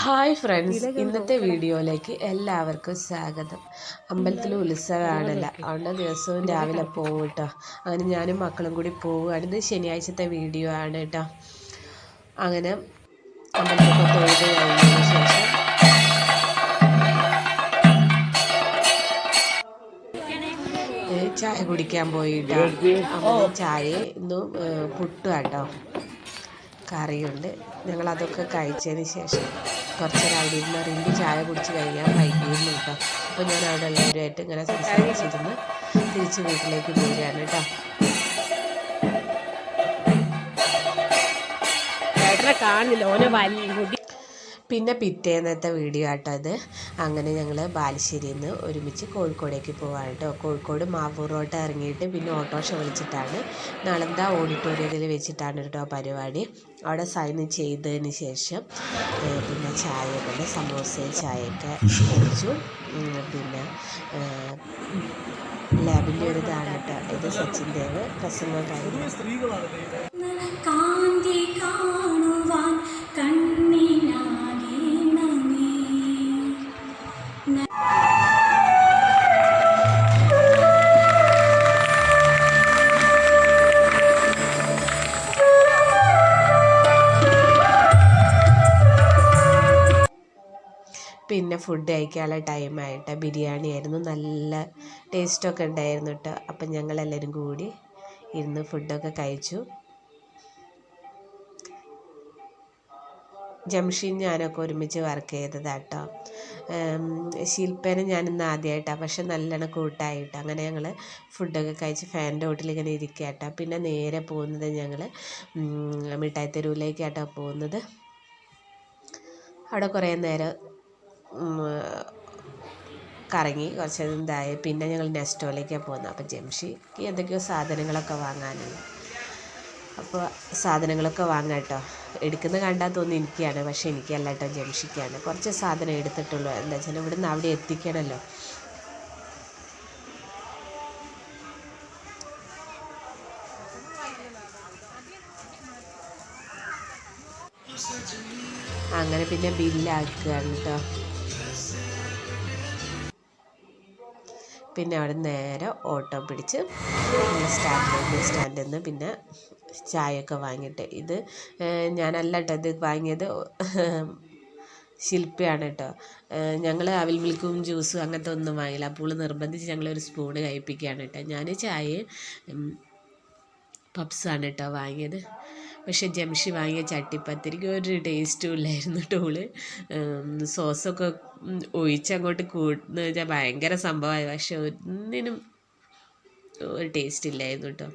Hi friends, ഇന്നത്തെ വീഡിയോയിലേക്ക് എല്ലാവർക്കും സ്വാഗതം. അമ്പലത്തിൽ ഉത്സവമാണല്ലോ, അതുകൊണ്ട് ദിവസവും രാവിലെ പോകും കേട്ടോ. അങ്ങനെ ഞാനും മക്കളും കൂടി പോവുകയാണ്. ഇത് ശനിയാഴ്ചത്തെ വീഡിയോ ആണ് കേട്ടോ. അങ്ങനെ അമ്പലത്തിൽ തൊഴുത് കഴിഞ്ഞതിന് ശേഷം ചായ കുടിക്കാൻ പോയിട്ടോ. അപ്പോൾ ചായ ഇന്നും പുട്ടും കേട്ടോ, കറിയുണ്ട്. ഞങ്ങളതൊക്കെ കഴിച്ചതിന് ശേഷം കുറച്ച് അവിടെ ഇരുന്ന് റിമ്പി ചായ കുടിച്ച് കഴിയാൻ വൈകിയിരുന്നു കേട്ടോ. അപ്പോൾ ഞാൻ അവിടെ ഉള്ളവരുമായിട്ട് ഇങ്ങനെ സംസാരിച്ചിരുന്ന് തിരിച്ച് വീട്ടിലേക്ക് പോവുകയാണ് കേട്ടോ. പിന്നെ പിറ്റേന്നത്തെ വീഡിയോ ആട്ടോ ഇത്. അങ്ങനെ ഞങ്ങൾ ബാലുശ്ശേരിയിൽ നിന്ന് ഒരുമിച്ച് കോഴിക്കോടേക്ക് പോവാണ് കേട്ടോ. കോഴിക്കോട് മാവൂർ റോഡ് ഇറങ്ങിയിട്ട് പിന്നെ ഓട്ടോറിക്ഷ വിളിച്ചിട്ടാണ് നളന്ദ ഓഡിറ്റോറിയത്തിൽ വെച്ചിട്ടാണ് കേട്ടോ പരിപാടി. അവിടെ സൈൻ ചെയ്തതിന് ശേഷം പിന്നെ ചായയൊക്കെ സമോസയും ചായയൊക്കെ കുടിച്ചു. പിന്നെ ലാബിൻ്റെ ഒരു ഇതാണ് കേട്ടോ ഇത്. സച്ചിൻ ദേവ് പ്രസംഗം കഴിഞ്ഞു. പിന്നെ ഫുഡ് കഴിക്കാനുള്ള ടൈമായിട്ട് ബിരിയാണി ആയിരുന്നു, നല്ല ടേസ്റ്റൊക്കെ ഉണ്ടായിരുന്നു കേട്ടോ. അപ്പം ഞങ്ങളെല്ലാവരും കൂടി ഇരുന്ന് ഫുഡൊക്കെ കഴിച്ചു. ജംഷീൻ ഞാനൊക്കെ ഒരുമിച്ച് വർക്ക് ചെയ്തതാട്ടോ. ശില്പേനെ ഞാനിന്ന് ആദ്യമായിട്ടാണ്, പക്ഷെ നല്ലോണം കൂട്ടായിട്ട്. അങ്ങനെ ഞങ്ങൾ ഫുഡൊക്കെ കഴിച്ച് ഫാനിൻ്റെ വീട്ടിൽ ഇങ്ങനെ ഇരിക്കുക. പിന്നെ നേരെ പോകുന്നത് ഞങ്ങൾ മിഠായി തെരുവിലേക്കാട്ടോ പോകുന്നത്. അവിടെ കുറേ നേരം കറങ്ങി കുറച്ച് ഇതായി. പിന്നെ ഞങ്ങൾ നെസ്റ്റോയിലേക്കാണ് പോകുന്നത്. അപ്പോൾ ജംഷിക്ക് എന്തൊക്കെയോ സാധനങ്ങളൊക്കെ വാങ്ങാനുണ്ട്. അപ്പോൾ സാധനങ്ങളൊക്കെ വാങ്ങാം കേട്ടോ. എടുക്കുന്ന കണ്ടാൽ തോന്നുന്നു എനിക്കാണ്, പക്ഷേ എനിക്കല്ല കേട്ടോ, ജംഷിക്കാണ്. കുറച്ച് സാധനം എടുത്തിട്ടുള്ളൂ. എന്താ വെച്ചാൽ ഇവിടുന്ന് അവിടെ എത്തിക്കണമല്ലോ. അങ്ങനെ പിന്നെ ബില്ലാക്കുകയാണ് കേട്ടോ. പിന്നെ അവിടെ നേരെ ഓട്ടോ പിടിച്ച് സ്റ്റാൻഡിൽ നിന്ന് പിന്നെ ചായയൊക്കെ വാങ്ങിയിട്ട്. ഇത് ഞാനല്ല കേട്ടോ ഇത് വാങ്ങിയത്, ശില്പയാണ് കേട്ടോ. ഞങ്ങൾ അവിൽ മിൽക്കും ജ്യൂസും അങ്ങനത്തെ ഒന്നും വാങ്ങില്ല. അപ്പോൾ നിർബന്ധിച്ച് ഞങ്ങളൊരു സ്പൂണ് കഴിപ്പിക്കുകയാണ് കേട്ടോ. ഞാൻ ചായ പപ്സാണ് കേട്ടോ വാങ്ങിയത്. പക്ഷേ ജംഷി വാങ്ങിയ ചട്ടിപ്പത്തിരിക്ക് ഒരു ടേസ്റ്റും ഇല്ലായിരുന്നു കേട്ടോ. സോസൊക്കെ ഒഴിച്ചങ്ങോട്ട് കൂട്ടുന്ന വെച്ചാൽ ഭയങ്കര സംഭവമായി, പക്ഷെ ഒന്നിനും ഒരു ടേസ്റ്റ് ഇല്ലായിരുന്നു കേട്ടോ.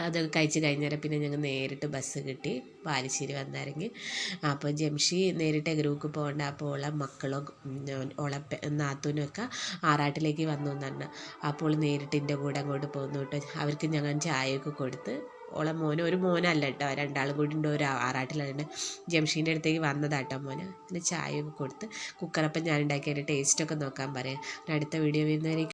അതൊക്കെ കഴിച്ച് കഴിഞ്ഞേരം പിന്നെ ഞങ്ങൾ നേരിട്ട് ബസ് കിട്ടി ബാലുശ്ശേരി വന്നിറങ്ങി. അപ്പോൾ ജംഷി നേരിട്ട് എഗ്രൂക്ക് പോകേണ്ട. അപ്പോൾ ഓളെ മക്കളും ഓളെ നാത്തൂനൊക്കെ ആറാട്ടിലേക്ക് വന്നു എന്നാണ്. അപ്പോൾ നേരിട്ട് എൻ്റെ കൂടെ അങ്ങോട്ട് പോകുന്നു കേട്ടോ. അവർക്ക് ഞങ്ങൾ ചായയൊക്കെ കൊടുത്ത്. ഓളെ മോന് ഒരു മോനല്ല കേട്ടോ, രണ്ടാളും കൂടി ഉണ്ട്. ഒരു ആറാട്ടിലുണ്ട്. ജംഷീൻ്റെ അടുത്തേക്ക് വന്നതാട്ടോ മോന്. പിന്നെ ചായയൊക്കെ കൊടുത്ത് കുക്കറപ്പം ഞാൻ ഉണ്ടാക്കിയ ടേസ്റ്റൊക്കെ നോക്കാൻ പറയാം. അടുത്ത വീഡിയോ വരുന്നവരെ